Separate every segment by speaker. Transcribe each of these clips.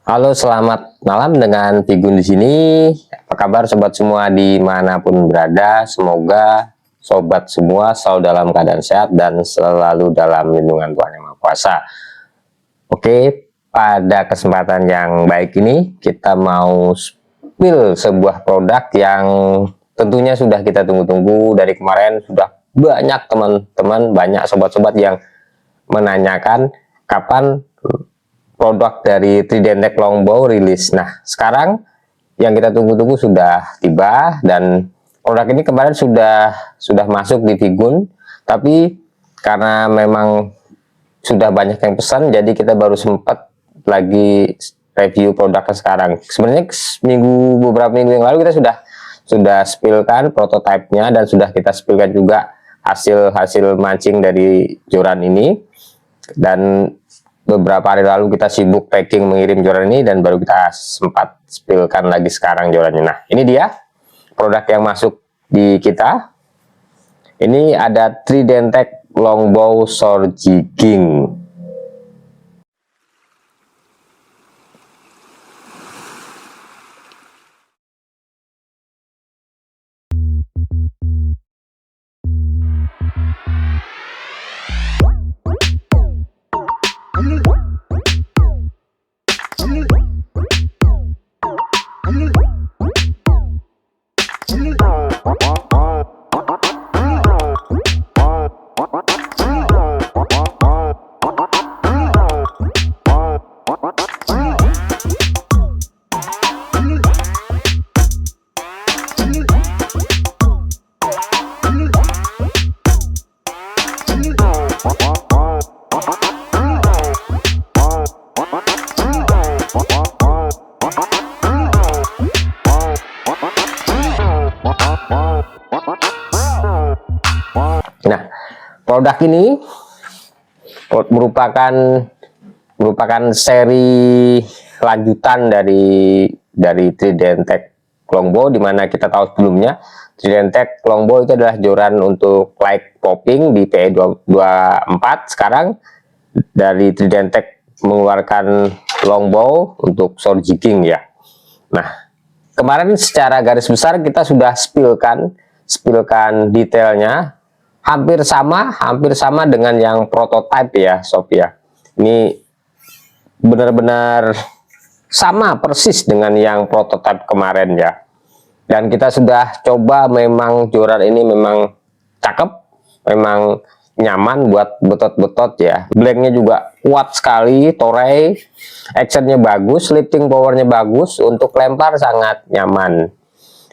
Speaker 1: Halo, selamat malam dengan Pigun di sini. Apa kabar sobat semua dimanapun berada? Semoga sobat semua selalu dalam keadaan sehat dan selalu dalam lindungan Tuhan Yang Maha Kuasa. Oke, pada kesempatan yang baik ini kita mau spill sebuah produk yang tentunya sudah kita tunggu-tunggu dari kemarin. Sudah banyak teman-teman, banyak sobat-sobat yang menanyakan kapan produk dari Tridentech Longbow rilis. Nah, sekarang yang kita tunggu-tunggu sudah tiba dan produk ini kemarin sudah masuk di Pigun, tapi karena memang sudah banyak yang pesan, jadi kita baru sempat lagi review produknya sekarang. Sebenarnya beberapa minggu yang lalu kita sudah spillkan prototipenya dan sudah kita spillkan juga hasil mancing dari joran ini. Dan beberapa hari lalu kita sibuk packing mengirim joran ini dan baru kita sempat spillkan lagi sekarang jorannya. Nah, ini dia produk yang masuk di kita. Ini ada Tridentech Longbow Sword Jigging. Nah, produk ini merupakan seri lanjutan dari Tridentech Longbow, dimana kita tahu sebelumnya Tridentech Longbow itu adalah joran untuk light popping di PE 24. Sekarang dari Tridentech mengeluarkan Longbow untuk sword jigging ya. Nah, kemarin secara garis besar kita sudah spillkan detailnya. Hampir sama dengan yang prototype ya sob ya. Ini benar-benar sama persis dengan yang prototype kemarin ya. Dan kita sudah coba, memang joran ini memang cakep, memang nyaman buat betot-betot ya. Blanknya juga kuat sekali, toray, actionnya bagus, lifting powernya bagus, untuk lempar sangat nyaman.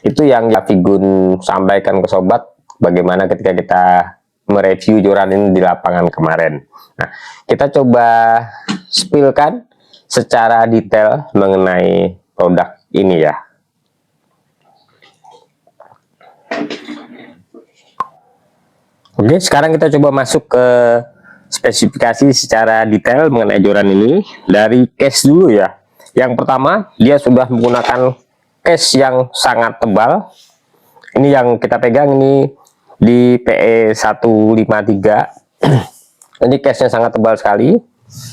Speaker 1: Itu yang Pigun sampaikan ke sobat bagaimana ketika kita mereview joran ini di lapangan kemarin. Nah, kita coba spillkan secara detail mengenai produk ini ya. Oke, sekarang kita coba masuk ke spesifikasi secara detail mengenai joran ini. Dari case dulu ya. Yang pertama, dia sudah menggunakan case yang sangat tebal. Ini yang kita pegang ini di PE 153. Ini case-nya sangat tebal sekali.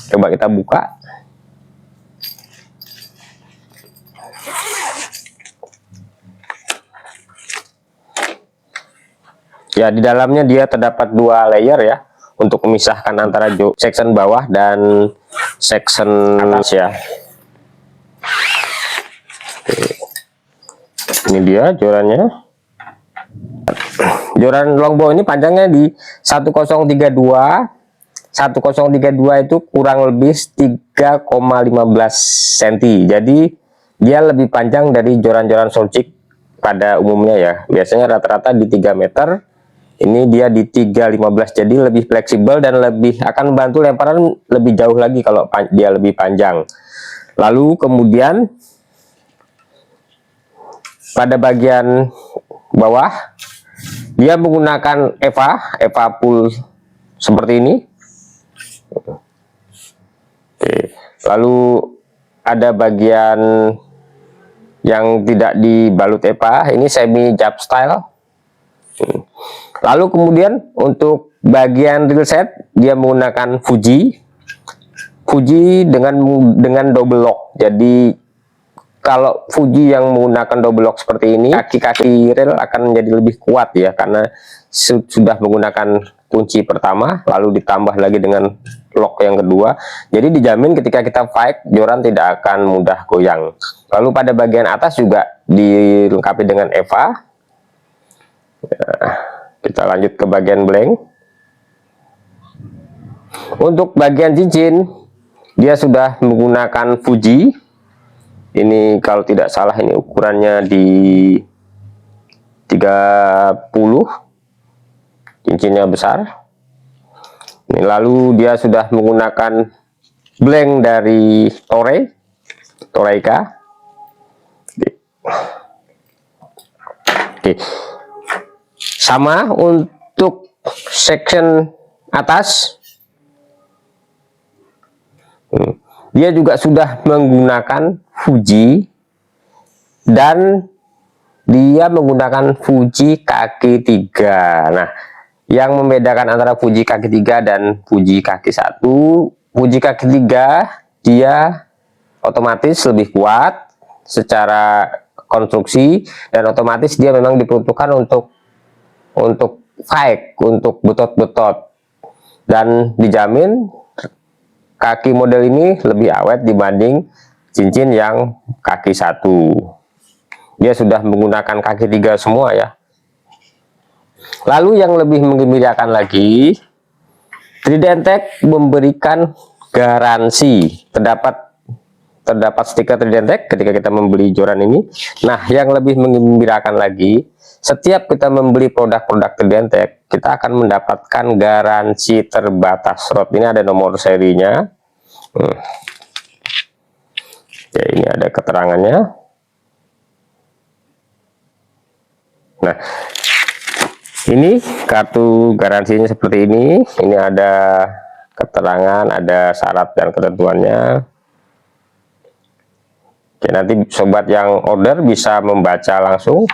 Speaker 1: Coba kita buka. Ya, di dalamnya dia terdapat dua layer ya, untuk memisahkan antara section bawah dan section atas ya. Oke. Ini dia jorannya. Joran Longbow ini panjangnya di 1032. 1032 itu kurang lebih 3,15 cm. Jadi dia lebih panjang dari joran-joran sword jig pada umumnya ya. Biasanya rata-rata di 3 meter. Ini dia di 3,15, jadi lebih fleksibel dan lebih akan membantu lemparan lebih jauh lagi kalau dia lebih panjang. Lalu kemudian pada bagian bawah dia menggunakan EVA pull seperti ini. Oke. Lalu ada bagian yang tidak dibalut EVA, ini semi jab style. Lalu kemudian untuk bagian reel set dia menggunakan Fuji. Fuji dengan double lock. Jadi kalau Fuji yang menggunakan double lock seperti ini, kaki-kaki rel akan menjadi lebih kuat ya, karena sudah menggunakan kunci pertama lalu ditambah lagi dengan lock yang kedua. Jadi dijamin ketika kita fight, joran tidak akan mudah goyang. Lalu pada bagian atas juga dilengkapi dengan EVA. Nah, kita lanjut ke bagian blank. Untuk bagian cincin, dia sudah menggunakan Fuji. Ini kalau tidak salah ini ukurannya di 30, cincinnya besar. Ini lalu dia sudah menggunakan blank dari Toreika. Oke. Sama untuk section atas. Dia juga sudah menggunakan Fuji dan dia menggunakan Fuji kaki 3. Nah, yang membedakan antara Fuji kaki 3 dan Fuji kaki 1, Fuji kaki 3 dia otomatis lebih kuat secara konstruksi dan otomatis dia memang diperuntukkan untuk fight, untuk betot-betot, dan dijamin kaki model ini lebih awet dibanding cincin yang kaki 1. Dia sudah menggunakan kaki 3 semua ya. Lalu yang lebih menggembirakan lagi, Tridentech memberikan garansi. Terdapat stiker Tridentech ketika kita membeli joran ini. Nah, yang lebih menggembirakan lagi, setiap kita membeli produk-produk Tridentech, kita akan mendapatkan garansi terbatas rod. Ini ada nomor serinya. Ya, ini ada keterangannya. Nah, ini kartu garansinya seperti ini. Ini ada keterangan, ada syarat dan ketentuannya. Oke, nanti sobat yang order bisa membaca langsung.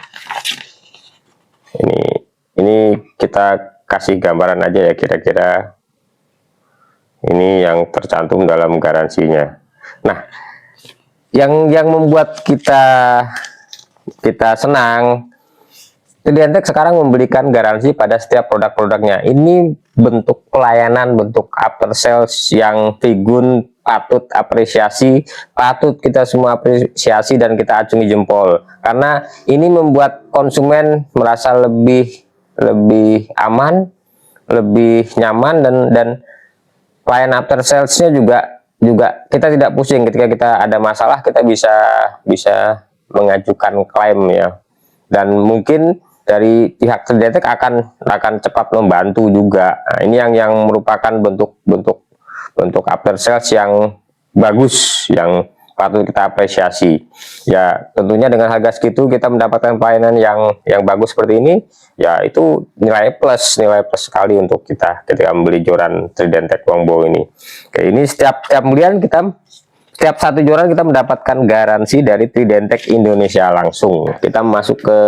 Speaker 1: Ini kita kasih gambaran aja ya, kira-kira ini yang tercantum dalam garansinya. Nah, yang membuat kita senang, Tridentech sekarang memberikan garansi pada setiap produk-produknya. Ini bentuk pelayanan, bentuk after sales yang Trigun patut apresiasi, patut kita semua apresiasi dan kita acungi jempol. Karena ini membuat konsumen merasa lebih aman, lebih nyaman, dan pelayanan after salesnya juga kita tidak pusing ketika kita ada masalah, kita bisa mengajukan klaim ya. Dan mungkin dari pihak Tridentech akan cepat membantu juga. Nah, ini yang merupakan bentuk after sales yang bagus, yang patut kita apresiasi. Ya, tentunya dengan harga segitu kita mendapatkan pelayanan yang bagus seperti ini, ya itu nilai plus sekali untuk kita ketika membeli joran Tridentech longbow ini. Oke, ini setiap satu joran kita mendapatkan garansi dari Tridentech Indonesia langsung. Kita masuk ke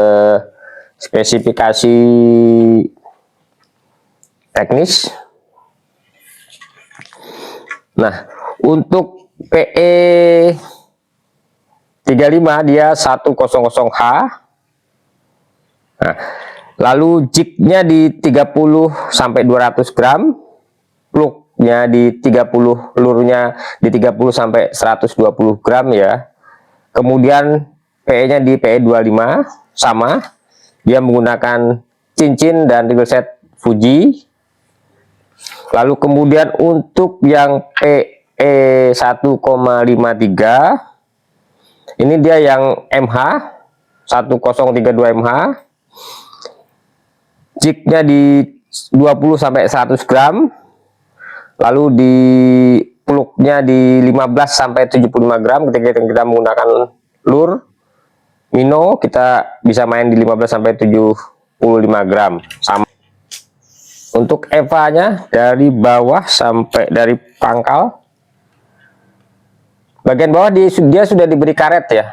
Speaker 1: spesifikasi teknis. Nah, untuk PE 35 dia 100H. Nah, lalu jignya di 30 sampai 200 gram, plugnya di 30, lurnya di 30 sampai 120 gram ya. Kemudian PE-nya di PE 25 sama. Dia menggunakan cincin dan regal set Fuji. Lalu kemudian untuk yang PE 1,53 ini dia yang MH 1032 MH. Jignya di 20 sampai 100 gram. Lalu di plugnya di 15 sampai 75 gram. Ketika kita menggunakan lur Mino, kita bisa main di 15 sampai 75 gram sama. Untuk EVA-nya dari bawah sampai dari pangkal, bagian bawah dia sudah diberi karet ya.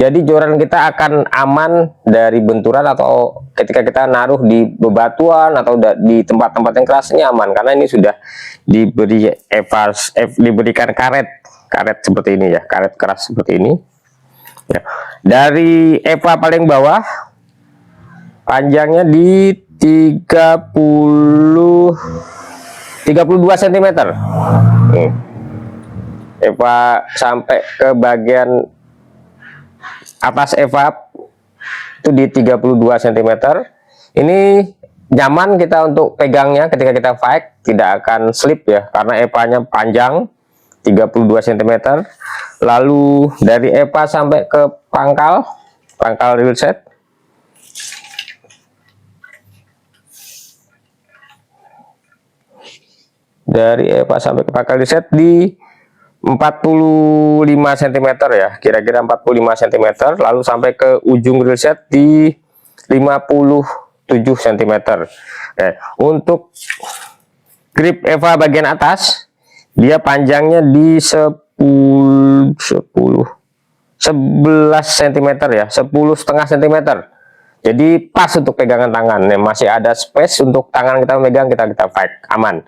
Speaker 1: Jadi joran kita akan aman dari benturan atau ketika kita naruh di bebatuan atau di tempat-tempat yang keras, ini aman karena ini sudah diberikan karet seperti ini ya, karet keras seperti ini. Ya. Dari EVA paling bawah panjangnya di 32 cm. EVA sampai ke bagian atas EVA itu di 32 cm. Ini nyaman kita untuk pegangnya ketika kita fight, tidak akan slip ya karena EVA-nya panjang 32 cm. Lalu dari EVA sampai ke pangkal real set dari EVA sampai ke pangkal real set di 45 cm ya, kira-kira 45 cm. Lalu sampai ke ujung real set di 57 cm. Untuk grip EVA bagian atas, dia panjangnya di 11 cm ya, 10,5 cm. Jadi pas untuk pegangan tangan, masih ada space untuk tangan kita memegang, kita fight aman.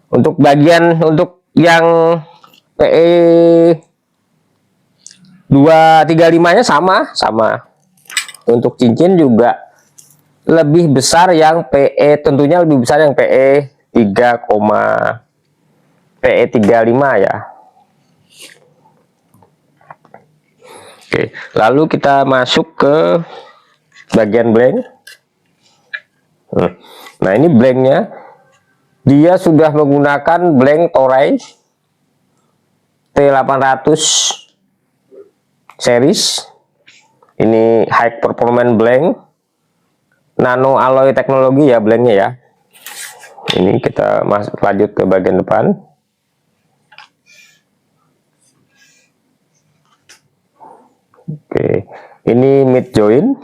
Speaker 1: Untuk bagian yang PE 235 nya sama. Untuk cincin juga lebih besar yang PE, tentunya lebih besar yang PE 35 ya. Oke, lalu kita masuk ke bagian blank. Nah, ini blanknya, dia sudah menggunakan blank Toray T800 series. Ini high performance blank, nano alloy teknologi ya blanknya ya. Ini kita lanjut ke bagian depan. Oke, ini mid joint.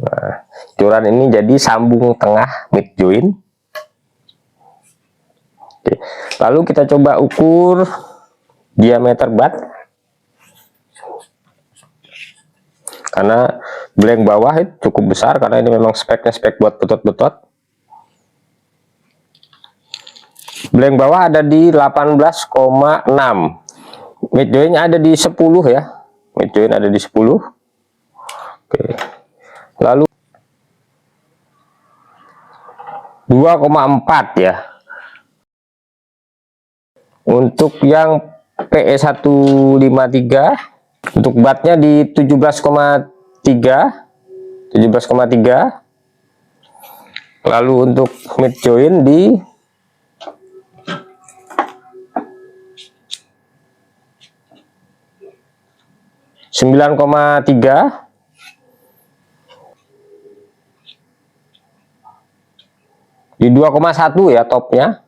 Speaker 1: Nah, joran ini jadi sambung tengah mid joint. Oke. Lalu kita coba ukur diameter bat, karena blank bawah itu cukup besar karena ini memang speknya spek buat betot-betot. Blank bawah ada di 18,6, mid joint ada di 10 ya, mid joint ada di 10. Oke. Lalu 2,4 ya untuk yang PE153. Untuk batnya di 17,3. Lalu untuk mid joint di 9,3. Di 2,1 ya topnya.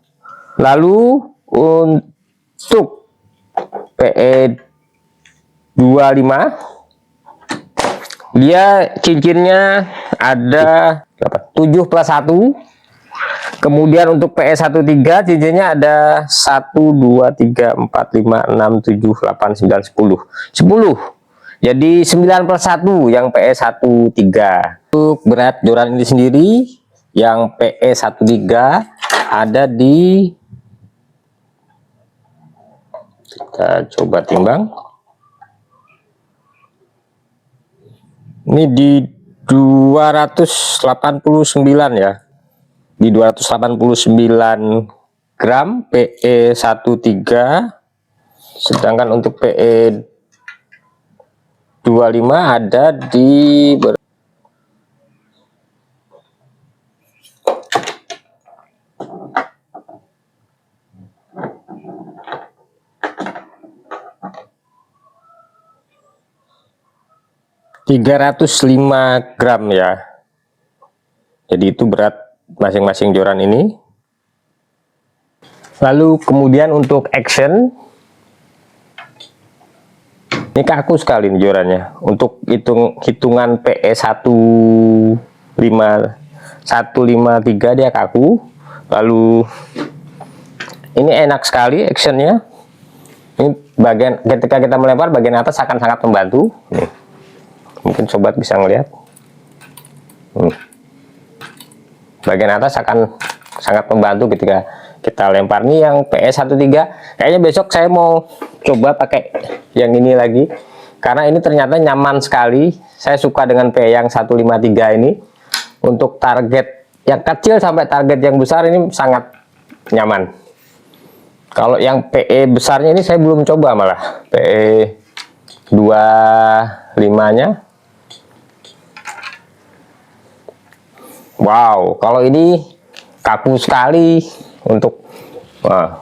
Speaker 1: Lalu untuk PE 25 dia cincinnya ada 7+1. Kemudian untuk PE13 cincinnya ada 1, 2, 3, 4, 5, 6, 7, 8, 9, 10. Jadi 9+1 yang PE13. Untuk berat joran ini sendiri yang PE13 ada di, kita coba timbang, ini di 289 ya, di 289 gram PE13. Sedangkan untuk PE25 ada di 305 gram ya. Jadi itu berat masing-masing joran ini. Lalu kemudian untuk action, ini kaku sekali nih jorannya. Untuk hitungan PE153 dia kaku. Lalu ini enak sekali actionnya. Ini bagian ketika kita melempar, bagian atas akan sangat membantu. Nih. Mungkin sobat bisa ngelihat. Bagian atas akan sangat membantu ketika kita lempar. Nih yang PE13, kayaknya besok saya mau coba pakai yang ini lagi, karena ini ternyata nyaman sekali. Saya suka dengan PE yang 153 ini. Untuk target yang kecil sampai target yang besar ini sangat nyaman. Kalau yang PE besarnya ini saya belum coba, malah PE 25 nya. Wow, kalau ini kaku sekali untuk, wah,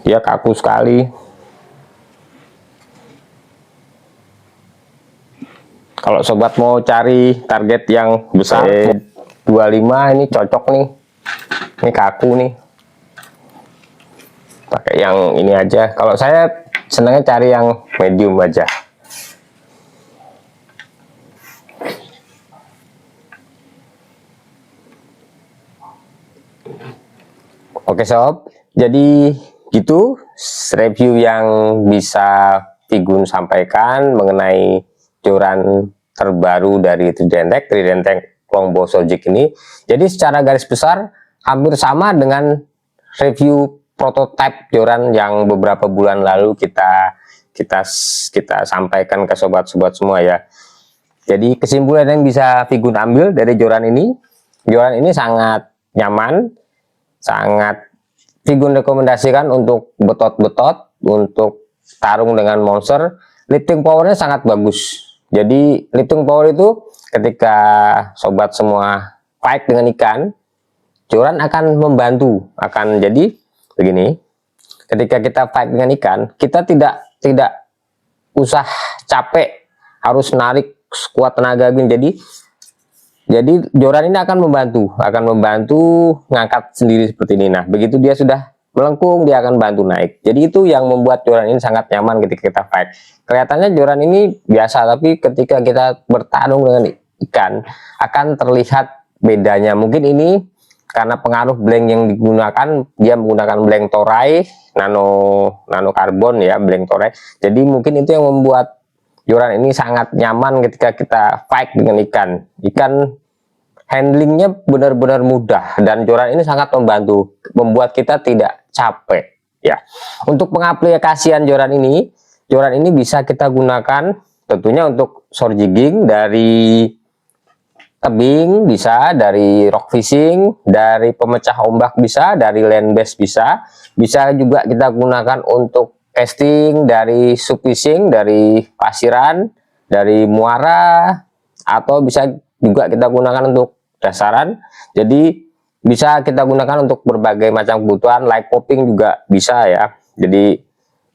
Speaker 1: dia kaku sekali. Kalau sobat mau cari target yang besar, 25 ini cocok nih. Ini kaku nih. Pakai yang ini aja. Kalau saya senangnya cari yang medium aja. Oke sob, jadi gitu review yang bisa Vigun sampaikan mengenai joran terbaru dari Tridentech Longbow Shojic ini. Jadi secara garis besar hampir sama dengan review prototipe joran yang beberapa bulan lalu kita sampaikan ke sobat-sobat semua ya. Jadi kesimpulan yang bisa Vigun ambil dari joran ini sangat nyaman, sangat Vigun rekomendasikan untuk betot-betot, untuk tarung dengan monster. Lifting powernya sangat bagus. Jadi lifting power itu ketika sobat semua fight dengan ikan, joran akan membantu. Akan jadi begini, ketika kita fight dengan ikan, kita tidak usah capek harus narik sekuat tenaga gini. Jadi joran ini akan membantu ngangkat sendiri seperti ini. Nah, begitu dia sudah melengkung, dia akan bantu naik. Jadi itu yang membuat joran ini sangat nyaman ketika kita fight. Kelihatannya joran ini biasa, tapi ketika kita bertarung dengan ikan akan terlihat bedanya. Mungkin ini karena pengaruh blank yang digunakan, dia menggunakan blank toray nano karbon ya, blank toray. Jadi mungkin itu yang membuat joran ini sangat nyaman ketika kita fight dengan ikan. Handlingnya benar-benar mudah, dan joran ini sangat membantu, membuat kita tidak capek ya. Untuk pengaplikasian joran ini bisa kita gunakan tentunya untuk shore jigging dari tebing bisa, dari rock fishing, dari pemecah ombak bisa, dari land bass bisa juga kita gunakan untuk casting, dari sub fishing, dari pasiran, dari muara, atau bisa juga kita gunakan untuk dasaran. Jadi bisa kita gunakan untuk berbagai macam kebutuhan, light popping juga bisa ya. Jadi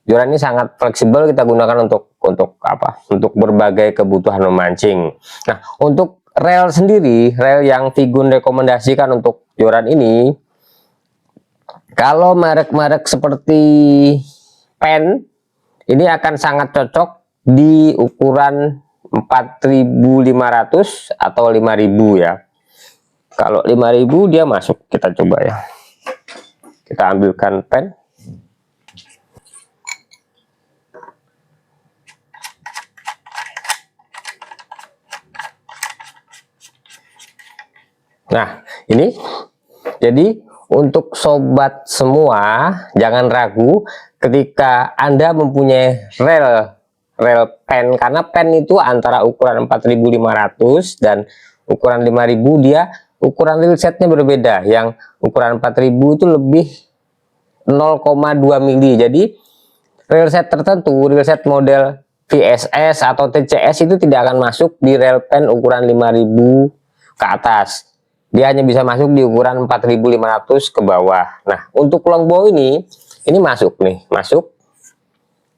Speaker 1: joran ini sangat fleksibel, kita gunakan untuk apa? Untuk berbagai kebutuhan memancing. Nah, untuk rel sendiri, rel yang Vigun rekomendasikan untuk joran ini, kalau merek-merek seperti Penn ini akan sangat cocok di ukuran 4.500 atau 5.000 ya. Kalau 5.000 dia masuk, kita coba ya. Kita ambilkan Penn. Nah, ini jadi untuk sobat semua jangan ragu ketika Anda mempunyai rel Penn, karena Penn itu antara ukuran 4.500 dan ukuran 5.000 dia ukuran reel setnya berbeda. Yang ukuran 4.000 itu lebih 0,2 mili. Jadi reel set tertentu, reel set model VSS atau TCS itu tidak akan masuk di reel Penn ukuran 5.000 ke atas. Dia hanya bisa masuk di ukuran 4.500 ke bawah. Nah, untuk longbow ini masuk nih, masuk.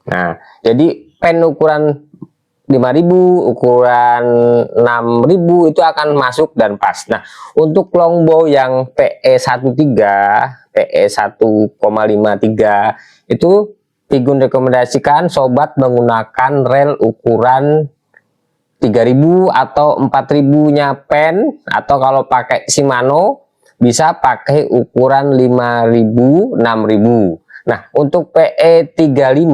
Speaker 1: Nah, jadi Penn ukuran 5.000, ukuran 6.000 itu akan masuk dan pas. Nah, untuk longbow yang PE13, PE 1,53 itu Vigun rekomendasikan sobat menggunakan rel ukuran 3.000 atau 4.000 nya Penn, atau kalau pakai Shimano bisa pakai ukuran 5.000, 6.000. Nah, untuk PE35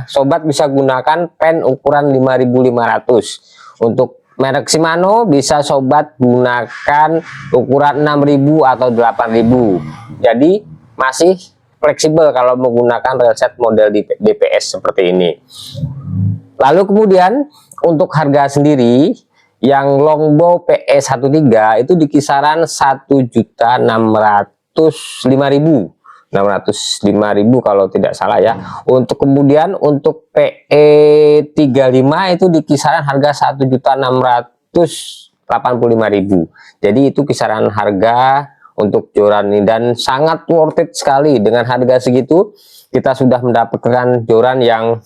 Speaker 1: sobat bisa gunakan pen ukuran 5500. Untuk merek Shimano bisa sobat gunakan ukuran 6000 atau 8000. Jadi masih fleksibel kalau menggunakan railset model DPS seperti ini. Lalu kemudian untuk harga sendiri yang longbow PE13 itu di kisaran 1.605.000 kalau tidak salah ya. Untuk kemudian untuk PE35 itu di kisaran harga 1.685.000. Jadi itu kisaran harga untuk joran ini, dan sangat worth it sekali. Dengan harga segitu kita sudah mendapatkan joran yang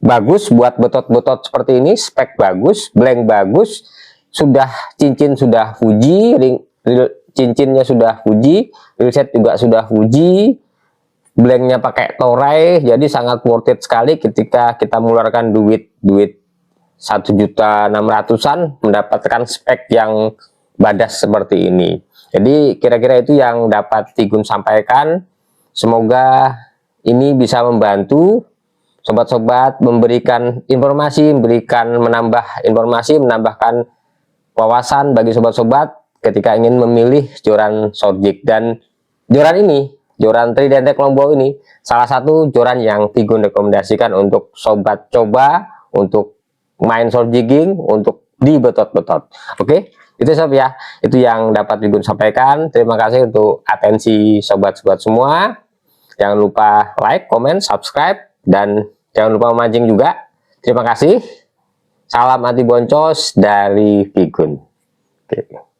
Speaker 1: bagus buat betot-betot seperti ini, spek bagus, blank bagus, sudah cincin sudah Fuji, cincinnya sudah Fuji, reset juga sudah Fuji, blanknya pakai Toray. Jadi sangat worth it sekali ketika kita mengeluarkan duit 1.600.000-an mendapatkan spek yang badas seperti ini. Jadi kira-kira itu yang dapat Tigun sampaikan. Semoga ini bisa membantu sobat-sobat, memberikan informasi, menambah informasi, menambahkan wawasan bagi sobat-sobat ketika ingin memilih joran short jig. Dan joran ini, joran Tridente longbow ini, salah satu joran yang Tigun rekomendasikan untuk sobat coba untuk main short jigging, untuk di betot-betot. Oke, itu sob ya, itu yang dapat Tigun sampaikan. Terima kasih untuk atensi sobat-sobat semua. Jangan lupa like, comment, subscribe, dan jangan lupa memancing juga. Terima kasih. Salam anti boncos dari Tigun. Oke.